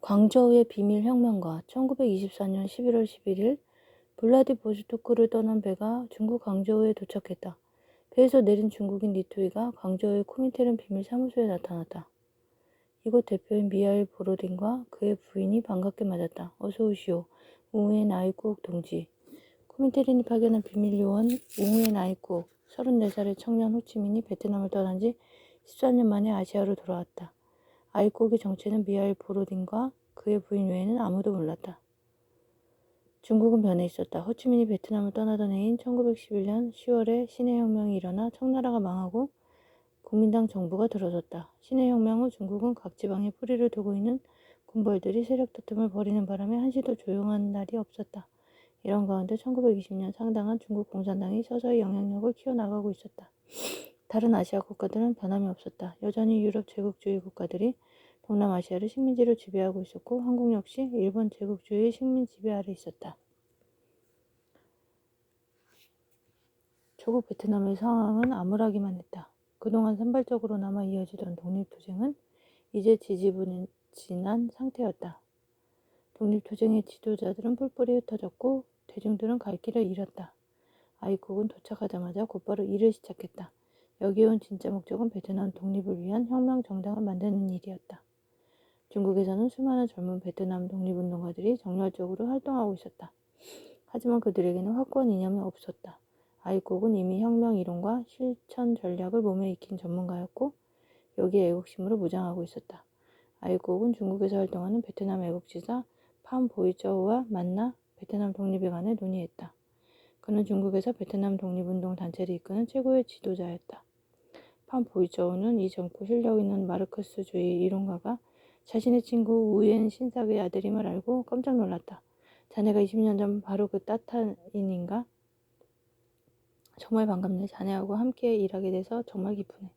광저우의 비밀혁명가 1924년 11월 11일 블라디보스토크를 떠난 배가 중국 광저우에 도착했다. 배에서 내린 중국인 리토이가 광저우의 코민테른 비밀 사무소에 나타났다. 이곳 대표인 미하일 보로딘과 그의 부인이 반갑게 맞았다. 어서 오시오. 웅우엔 아이쿠옥 동지. 코민테른이 파견한 비밀 요원 웅우엔 아이쿠옥 34살의 청년 호치민이 베트남을 떠난 지 14년 만에 아시아로 돌아왔다. 아이쿠옥의 정체는 미하일 보로딘과 그의 부인 외에는 아무도 몰랐다. 중국은 변해 있었다. 호치민이 베트남을 떠나던 해인 1911년 10월에 신해혁명이 일어나 청나라가 망하고 국민당 정부가 들어섰다. 신해혁명 후 중국은 각 지방에 뿌리를 두고 있는 군벌들이 세력 다툼을 벌이는 바람에 한시도 조용한 날이 없었다. 이런 가운데 1920년 상당한 중국 공산당이 서서히 영향력을 키워나가고 있었다. 다른 아시아 국가들은 변함이 없었다. 여전히 유럽 제국주의 국가들이 동남아시아를 식민지로 지배하고 있었고 한국 역시 일본 제국주의의 식민 지배 아래 있었다. 조국 베트남의 상황은 암울하기만 했다. 그동안 산발적으로 남아 이어지던 독립투쟁은 이제 지지부진한 상태였다. 독립투쟁의 지도자들은 뿔뿔이 흩어졌고 대중들은 갈 길을 잃었다. 아이국은 도착하자마자 곧바로 일을 시작했다. 여기 온 진짜 목적은 베트남 독립을 위한 혁명 정당을 만드는 일이었다. 중국에서는 수많은 젊은 베트남 독립운동가들이 정열적으로 활동하고 있었다. 하지만 그들에게는 확고한 이념이 없었다. 아이국은 이미 혁명 이론과 실천 전략을 몸에 익힌 전문가였고 여기에 애국심으로 무장하고 있었다. 아이국은 중국에서 활동하는 베트남 애국지사 팜 보이쩌우와 만나 베트남 독립에 관해 논의했다. 그는 중국에서 베트남 독립운동 단체를 이끄는 최고의 지도자였다. 팜 보이쩌우는 이 젊고 실력 있는 마르크스주의 이론가가 자신의 친구 우엔 신삭의 아들임을 알고 깜짝 놀랐다. 자네가 20년 전 바로 그 따탄인인가? 정말 반갑네. 자네하고 함께 일하게 돼서 정말 기쁘네.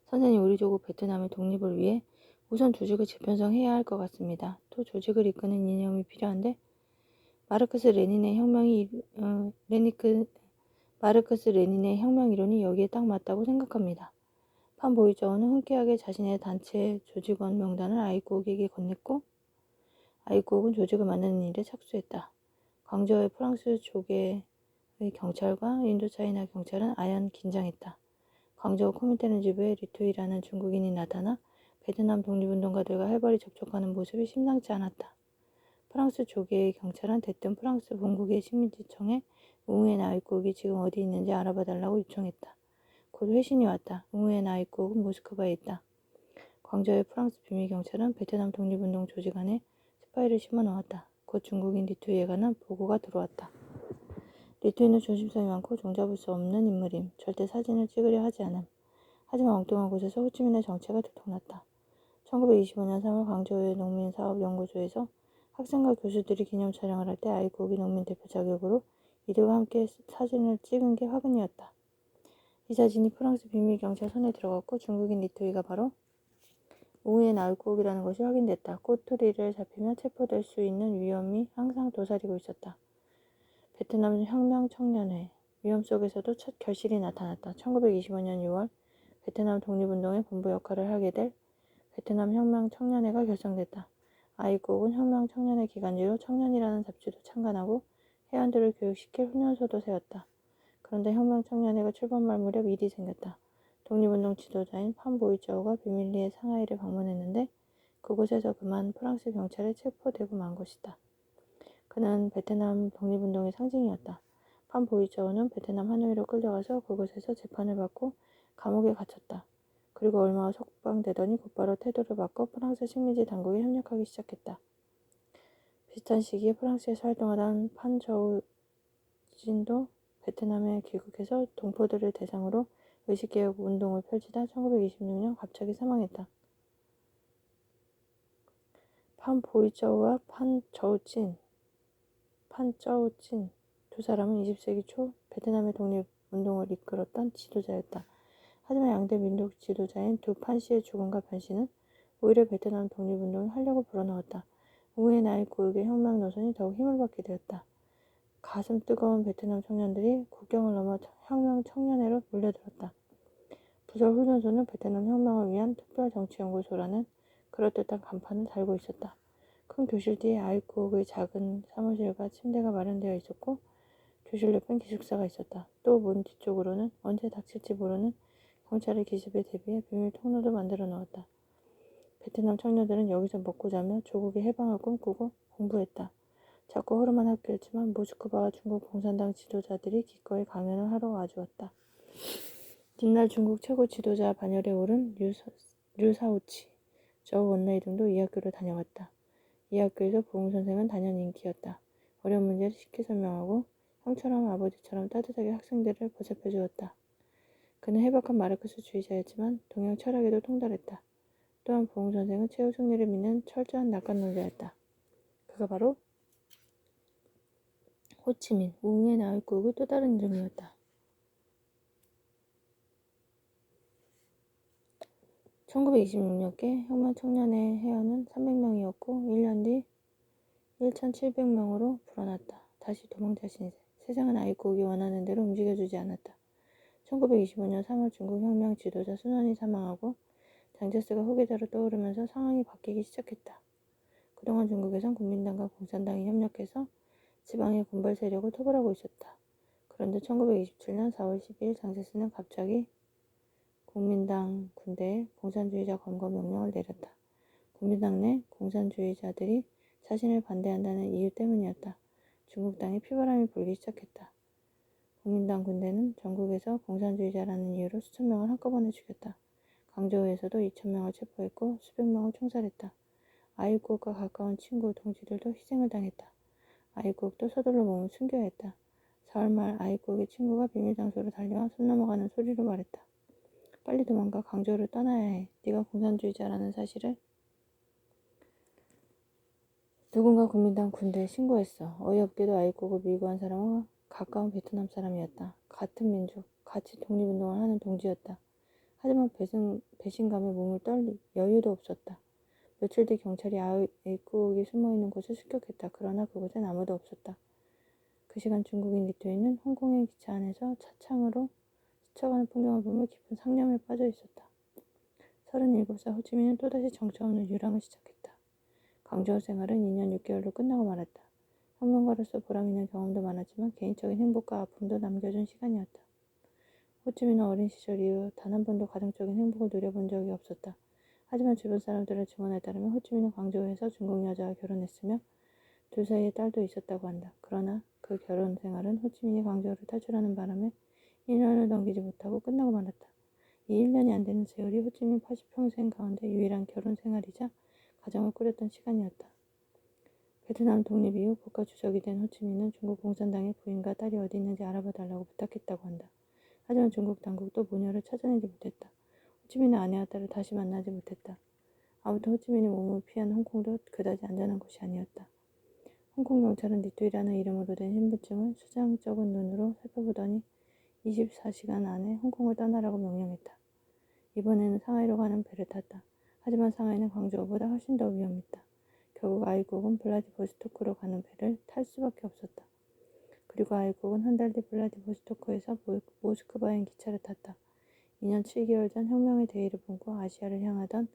선생님, 우리 조국 베트남의 독립을 위해 우선 조직을 재편성해야 할 것 같습니다. 또 조직을 이끄는 이념이 필요한데 마르크스 레닌의 혁명 이론이 여기에 딱 맞다고 생각합니다. 판 보이저우는 흔쾌하게 자신의 단체 조직원 명단을 아이국에게 건넸고 아이국은 조직을 만드는 일에 착수했다. 광저우의 프랑스 조계의 경찰과 인도차이나 경찰은 아연 긴장했다. 광저우 코민테른 지부에 리토이라는 중국인이 나타나 베트남 독립운동가들과 활발히 접촉하는 모습이 심상치 않았다. 프랑스 조계의 경찰은 대뜸 프랑스 본국의 식민지청에 웅우엔 아이국이 지금 어디 있는지 알아봐달라고 요청했다. 곧 회신이 왔다. 웅우엔 아이국은 모스크바에 있다. 광저우의 프랑스 비밀경찰은 베트남 독립운동 조직 안에 스파이를 심어놓았다. 곧 중국인 리투이에 관한 보고가 들어왔다. 리투이는 조심성이 많고 종잡을 수 없는 인물임. 절대 사진을 찍으려 하지 않음. 하지만 엉뚱한 곳에서 호치민의 정체가 들통났다. 1925년 3월 광저우의 농민사업연구소에서 학생과 교수들이 기념 촬영을 할 때 아이국이 농민 대표 자격으로 이들과 함께 사진을 찍은 게 화근이었다. 이 사진이 프랑스 비밀경찰 손에 들어갔고 중국인 리토이가 바로 웅우엔 아이국이라는 것이 확인됐다. 꼬투리를 잡히면 체포될 수 있는 위험이 항상 도사리고 있었다. 베트남 혁명 청년회 위험 속에서도 첫 결실이 나타났다. 1925년 6월 베트남 독립운동의 본부 역할을 하게 될 베트남 혁명 청년회가 결성됐다. 아이국은 혁명 청년회 기간지로 청년이라는 잡지도 창간하고 회원들을 교육시킬 훈련소도 세웠다. 그런데 혁명 청년회가 출범할 무렵 일이 생겼다. 독립운동 지도자인 팜 보이쩌우가 비밀리에 상하이를 방문했는데 그곳에서 그만 프랑스 경찰에 체포되고 만 것이다. 그는 베트남 독립운동의 상징이었다. 팜 보이쩌우는 베트남 하노이로 끌려가서 그곳에서 재판을 받고 감옥에 gat혔다. 그리고 얼마 후 석방되더니 곧바로 태도를 바꿔 프랑스 식민지 당국에 협력하기 시작했다. 비슷한 시기에 프랑스에서 활동하던 판 저우진도 베트남에 귀국해서 동포들을 대상으로 의식개혁 운동을 펼치다 1926년 갑자기 사망했다. 판 보이쩌우와 판 저우찐 두 사람은 20세기 초 베트남의 독립운동을 이끌었던 지도자였다. 하지만 양대 민족 지도자인 두 판 씨의 죽음과 변신은 오히려 베트남 독립운동의 활력을 불어넣었다. 웅우엔 아이국의 혁명 노선이 더욱 힘을 받게 되었다. 가슴 뜨거운 베트남 청년들이 국경을 넘어 혁명 청년회로 몰려들었다. 부설 훈련소는 베트남 혁명을 위한 특별정치연구소라는 그럴듯한 간판을 달고 있었다. 큰 교실 뒤에 아이쿠옥의 작은 사무실과 침대가 마련되어 있었고 교실 옆엔 기숙사가 있었다. 또 문 뒤쪽으로는 언제 닥칠지 모르는 경찰의 기습에 대비해 비밀 통로도 만들어 놓았다. 베트남 청년들은 여기서 먹고 자며 조국의 해방을 꿈꾸고 공부했다. 작고 허름한 학교였지만 모스크바와 중국 공산당 지도자들이 기꺼이 강연을 하러 와주었다. 뒷날 중국 최고 지도자 반열에 오른 류사오치, 저우 원나이 등도 이 학교를 다녀왔다. 이 학교에서 부흥선생은 단연 인기였다. 어려운 문제를 쉽게 설명하고 형처럼 아버지처럼 따뜻하게 학생들을 보살펴 주었다. 그는 해박한 마르크스주의자였지만 동양 철학에도 통달했다. 또한 부흥선생은 최후 승리를 믿는 철저한 낙관론자였다. 그가 바로 호치민, 우응의 나울국의 또 다른 이름이었다. 1926년께 혁명 청년의 회원은 300명이었고 1년 뒤 1,700명으로 불어났다. 다시 도망자 신세. 세상은 아이국이 원하는 대로 움직여주지 않았다. 1925년 3월 중국 혁명 지도자 순원이 사망하고 장제스가 후계자로 떠오르면서 상황이 바뀌기 시작했다. 그동안 중국에선 국민당과 공산당이 협력해서 지방의 군발 세력을 토벌하고 있었다. 그런데 1927년 4월 12일 장제스는 갑자기 국민당 군대에 공산주의자 검거 명령을 내렸다. 국민당 내 공산주의자들이 자신을 반대한다는 이유 때문이었다. 중국 땅에 피바람이 불기 시작했다. 국민당 군대는 전국에서 공산주의자라는 이유로 수천 명을 한꺼번에 죽였다. 강저우에서도 2,000명을 체포했고 수백 명을 총살했다. 아이국과 가까운 친구, 동지들도 희생을 당했다. 아이국도 서둘러 몸을 숨겨야 했다. 4월 말 아이국의 친구가 비밀 장소로 달려와 손 넘어가는 소리로 말했다. 빨리 도망가. 강저우를 떠나야 해. 네가 공산주의자라는 사실을 누군가 국민당 군대에 신고했어. 어이없게도 아이국을 미고한 사람은 가까운 베트남 사람이었다. 같은 민족, 같이 독립운동을 하는 동지였다. 하지만 배신감에 몸을 떨릴 여유도 없었다. 며칠 뒤 경찰이 아이국이 숨어있는 곳을 습격했다. 그러나 그곳엔 아무도 없었다. 그 시간 중국인 리토인은 홍콩의 기차 안에서 차창으로 스쳐가는 풍경을 보며 깊은 상념에 빠져 있었다. 37살 호치민은 또다시 정처없는 유랑을 시작했다. 강저우 생활은 2년 6개월로 끝나고 말았다. 혁명가로서 보람있는 경험도 많았지만 개인적인 행복과 아픔도 남겨준 시간이었다. 호치민은 어린 시절 이후 단 한 번도 가정적인 행복을 누려본 적이 없었다. 하지만 주변 사람들의 증언에 따르면 호치민은 광저우에서 중국 여자와 결혼했으며 둘 사이에 딸도 있었다고 한다. 그러나 그 결혼 생활은 호치민이 광저우를 탈출하는 바람에 1년을 넘기지 못하고 끝나고 말았다. 이 1년이 안 되는 세월이 호치민 80평생 가운데 유일한 결혼 생활이자 가정을 꾸렸던 시간이었다. 베트남 독립 이후 국가 주석이 된 호치민은 중국 공산당의 부인과 딸이 어디 있는지 알아봐 달라고 부탁했다고 한다. 하지만 중국 당국도 모녀를 찾아내지 못했다. 호치민은 아내와 딸을 다시 만나지 못했다. 아무튼 호치민이 몸을 피한 홍콩도 그다지 안전한 곳이 아니었다. 홍콩 경찰은 리투이라는 이름으로 된 신분증을 수장쩍은 눈으로 살펴보더니 24시간 안에 홍콩을 떠나라고 명령했다. 이번에는 상하이로 가는 배를 탔다. 하지만 상하이는 광저우보다 훨씬 더 위험했다. 결국 아이국은 블라디보스토크로 가는 배를 탈 수밖에 없었다. 그리고 아이국은 한 달 뒤 블라디보스토크에서 모스크바행 기차를 탔다. 2년 7개월 전 혁명의 대의를 품고 아시아를 향하던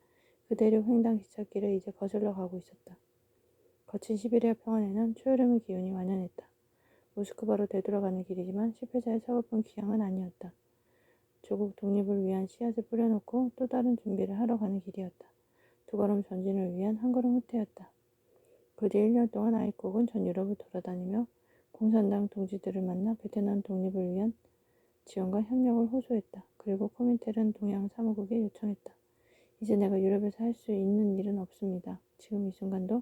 그 대륙 횡단 기찻길을 이제 거슬러 가고 있었다. 거친 시베리아 평원에는 초여름의 기운이 완연했다. 모스크바로 되돌아가는 길이지만 실패자의 서글픈 귀향은 아니었다. 조국 독립을 위한 씨앗을 뿌려놓고 또 다른 준비를 하러 가는 길이었다. 두 걸음 전진을 위한 한 걸음 후퇴였다. 그 뒤 1년 동안 아이국은 전 유럽을 돌아다니며 공산당 동지들을 만나 베트남 독립을 위한 지원과 협력을 호소했다. 그리고 코민텔은 동양 사무국에 요청했다. 이제 내가 유럽에서 할 수 있는 일은 없습니다. 지금 이 순간도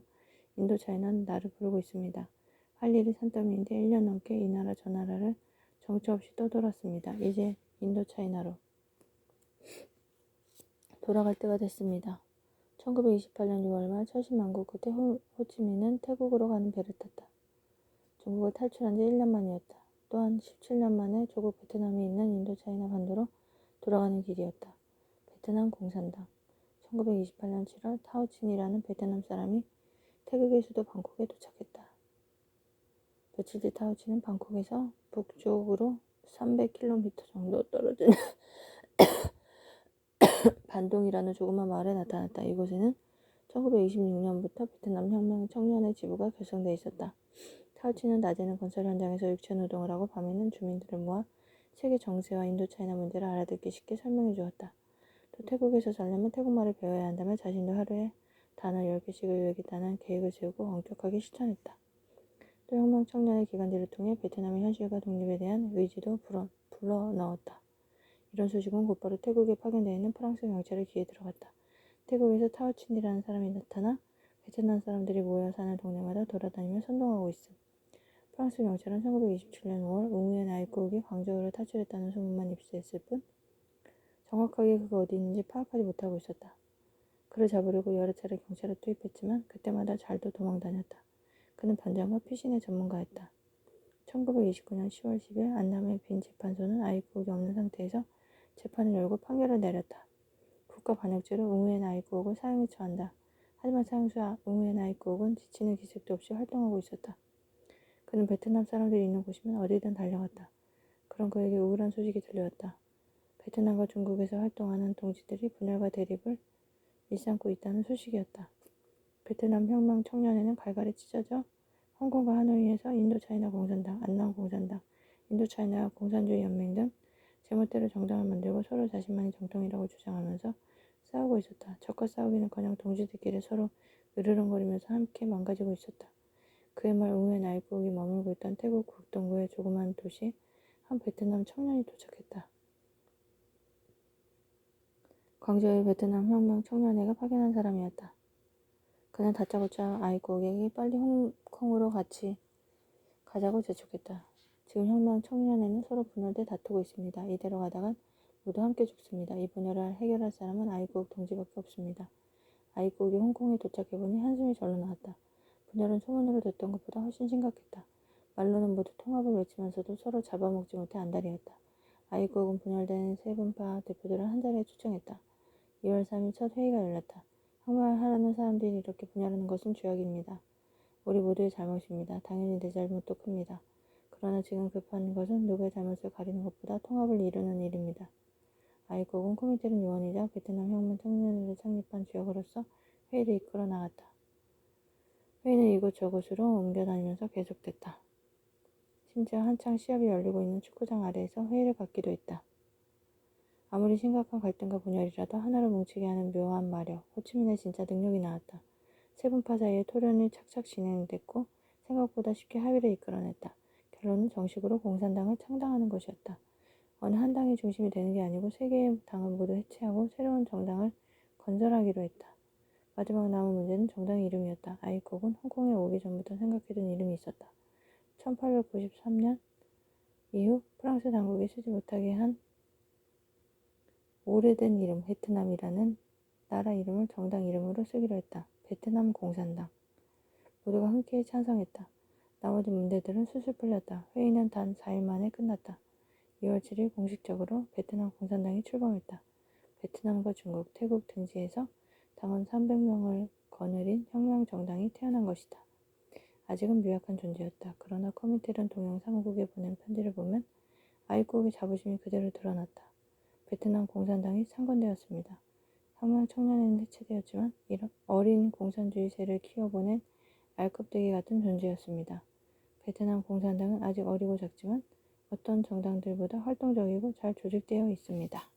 인도차이나는 나를 부르고 있습니다. 할 일이 산더미인데 1년 넘게 이 나라 저 나라를 정처 없이 떠돌았습니다. 이제 인도차이나로 돌아갈 때가 됐습니다. 1928년 6월 말 철심 만국 끝에 호치민은 태국으로 가는 배를 탔다. 중국을 탈출한 지 1년 만이었다. 또한 17년 만에 조국 베트남에 있는 인도차이나 반도로 돌아가는 길이었다. 베트남 공산당 1928년 7월 타오친이라는 베트남 사람이 태국의 수도 방콕에 도착했다. 며칠 뒤 타오친은 방콕에서 북쪽으로 300km 정도 떨어진 반동이라는 조그만 마을에 나타났다. 이곳에는 1926년부터 베트남 혁명 청년의 지부가 결성돼 있었다. 타오치는 낮에는 건설 현장에서 육체노동을 하고 밤에는 주민들을 모아 세계 정세와 인도차이나 문제를 알아듣기 쉽게 설명해 주었다. 또 태국에서 살려면 태국말을 배워야 한다며 자신도 하루에 단어 10개씩을 외우겠다는 계획을 세우고 엄격하게 실천했다. 또 혁명 청년의 기관들을 통해 베트남의 현실과 독립에 대한 의지도 불어넣었다. 이런 소식은 곧바로 태국에 파견되어 있는 프랑스 경찰의 귀에 들어갔다. 태국에서 타오친이라는 사람이 나타나 베트남 사람들이 모여 사는 동네마다 돌아다니며 선동하고 있음. 프랑스 경찰은 1927년 5월 웅우의 나이코옥이 광저우를 탈출했다는 소문만 입수했을 뿐 정확하게 그가 어디 있는지 파악하지 못하고 있었다. 그를 잡으려고 여러 차례 경찰을 투입했지만 그때마다 잘도 도망다녔다. 그는 변장과 피신의 전문가였다. 1929년 10월 10일 안남의 빈 재판소는 아이코옥이 없는 상태에서 재판을 열고 판결을 내렸다. 국가반역죄로 웅우엔 아이코옥을 사형에 처한다. 하지만 사형수 웅우엔 아이코옥은 지치는 기색도 없이 활동하고 있었다. 그는 베트남 사람들이 있는 곳이면 어디든 달려갔다. 그런 그에게 우울한 소식이 들려왔다. 베트남과 중국에서 활동하는 동지들이 분열과 대립을 일삼고 있다는 소식이었다. 베트남 혁명 청년회는 갈갈이 찢어져 홍콩과 하노이에서 인도차이나 공산당, 안남 공산당, 인도차이나 공산주의 연맹 등 제멋대로 정당을 만들고 서로 자신만이 정통이라고 주장하면서 싸우고 있었다. 적과 싸우기는커녕 동지들끼리 서로 으르렁거리면서 함께 망가지고 있었다. 그의 말 웅엔 아이코옥이 머물고 있던 태국 북동부의 조그만 도시 한 베트남 청년이 도착했다. 광저우의 베트남 혁명 청년회가 파견한 사람이었다. 그는 다짜고짜 아이코옥에게 빨리 홍콩으로 같이 가자고 재촉했다. 지금 혁명 청년회는 서로 분열돼 다투고 있습니다. 이대로 가다간 모두 함께 죽습니다. 이 분열을 해결할 사람은 아이코옥 동지밖에 없습니다. 아이코옥이 홍콩에 도착해보니 한숨이 절로 나왔다. 분열은 소문으로 듣던 것보다 훨씬 심각했다. 말로는 모두 통합을 외치면서도 서로 잡아먹지 못해 안달이었다. 아이코옥은 분열된 세분파 대표들을 한자리에 초청했다. 2월 3일 첫 회의가 열렸다. 혁명을 하려는 사람들이 이렇게 분열하는 것은 죄악입니다. 우리 모두의 잘못입니다. 당연히 내 잘못도 큽니다. 그러나 지금 급한 것은 누구의 잘못을 가리는 것보다 통합을 이루는 일입니다. 아이코옥은 코미테른 요원이자 베트남 혁명 청년회를 창립한 주역으로서 회의를 이끌어 나갔다. 회의는 이곳저곳으로 옮겨다니면서 계속됐다. 심지어 한창 시합이 열리고 있는 축구장 아래에서 회의를 갖기도 했다. 아무리 심각한 갈등과 분열이라도 하나로 뭉치게 하는 묘한 마력, 호치민의 진짜 능력이 나왔다. 세분파 사이의 토론이 착착 진행됐고 생각보다 쉽게 합의를 이끌어냈다. 결론은 정식으로 공산당을 창당하는 것이었다. 어느 한 당이 중심이 되는 게 아니고 세 개의 당을 모두 해체하고 새로운 정당을 건설하기로 했다. 마지막 남은 문제는 정당의 이름이었다. 아이콕은 홍콩에 오기 전부터 생각해둔 이름이 있었다. 1893년 이후 프랑스 당국이 쓰지 못하게 한 오래된 이름 베트남이라는 나라 이름을 정당 이름으로 쓰기로 했다. 베트남 공산당. 모두가 흔쾌히 찬성했다. 나머지 문제들은 술술 풀렸다. 회의는 단 4일 만에 끝났다. 2월 7일 공식적으로 베트남 공산당이 출범했다. 베트남과 중국, 태국 등지에서 당원 300명을 거느린 혁명정당이 태어난 것이다. 아직은 미약한 존재였다. 그러나 커민텔은 동영상국에 보낸 편지를 보면 아이국의 자부심이 그대로 드러났다. 베트남 공산당이 창건되었습니다. 혁명 청년회는 해체되었지만 이런 어린 공산주의세를 키워보낸 알껍데기 같은 존재였습니다. 베트남 공산당은 아직 어리고 작지만 어떤 정당들보다 활동적이고 잘 조직되어 있습니다.